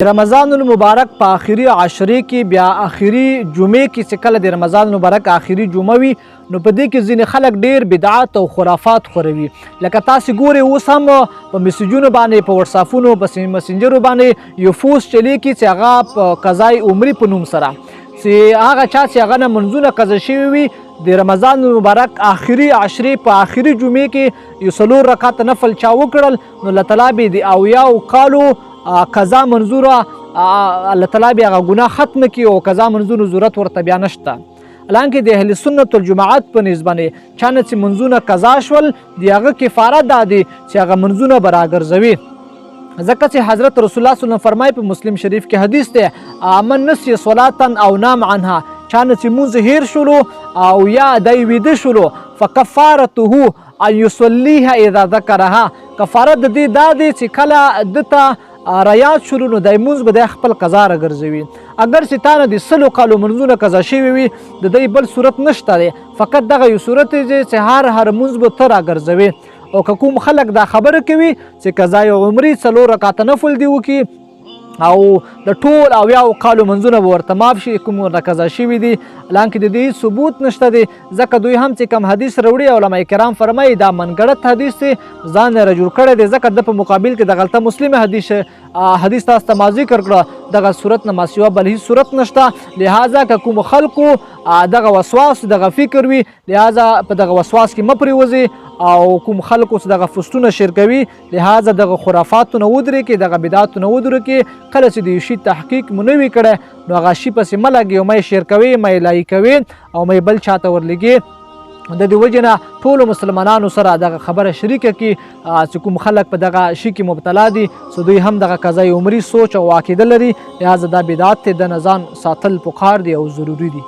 رمضان المبارک په آخري عشرې کې بیا آخري جمعې کې چې کله د رمضان المبارک آخري جمعه وي نو په دې کې ځینې خلک ډیر بدعات او خرافات خوروي. لکه تاسې ګورئ اوس هم په میسیجونو باندې په وټساپونو په مسنجرو باندې یو پوسټ چلیږي چې هغه په قضای عمرې په نوم سره چې هغه چا چې هغه نه منځونه قضا شوي وي د رمضان المبارک آخري عشرې په آخري جمعې کې یو 4 رکعته نفل چا وکړل نو الله تعالی به د 80 کالو قضا منظوره الله تعالی بیا هغه ګناه ختم کړي او قضا منظور ضرورت ورته بیا نشته. حالانکه د اهل سنت والجماعت په نسبت چا نه چې منځونه قضا شول د هغه کفاره دا دی چې هغه منځونه به راګرځوي. ځکه چې حضرت رسول الله صلی الله علیه وسلم فرمایي په مسلم شریف کې حدیث دی من نسی صلاتا او نام عنها، چا نه چې مونځ هیر شولو او یا دی ویده شولو فکفارته ان یصلیها اذا ذکرها، کفاره د دې دا دی چې کله دته ریاض شروع نو د مونځ به د خپل قضا راګرځوي. اگر چې تا نه د 100 کالو منځونه قضا شوي وي د دې بل صورت نشته دی، فقط دغه یو صورت دی چې هر مونځ به ته راګرځوي. او که کوم خلک دا خبره کوي چې قضای عمرې 4 رکعته نفل دی وکړي او د ټول 80 کالو منځونه به ورته معاف شي کوم ورته قضا شوي دي، حالانکه د دې ثبوت نشته دی. ځکه دوی هم چې کم حدیث راوړي علما کرام فرمایي دا منګړت حدیث دی، ځان یې رجوع کړی دی. ځکه د په مقابل کې د غلطه مسلم حدیث تاسو ته ما ذکر کړه دغه صورت نه ما سوا بل هیڅ صورت نشته. لهذا که کوم خلکو دغه وسواس دغه فکر وي لهذا په دغه وسواس کې مه پرېوځئ او کوم خلکو چې دغه فستونه شرکوي لهذا دغه خرافاتو نه ودرېږئ، دغه بدعاتو نه ودرېږئ. کله چې د یو شي تحقیق مو نه وي کړی نو هغه شي پسې مه لګئ او مه یې شیر کوئ، مه یې لایک کوئ او مه یې بل چاته ورلګئ. د دې وجې نه ټولو مسلمانانو سره دغه خبره شریکه کړي چې کوم خلک په دغه شي کې مبتلا دي چې دوی هم دغه قضای عمرې سوچ او عقیده لري، لهذا دا بدعات دی، د نه ځان ساتل پکار دی او ضروري دي.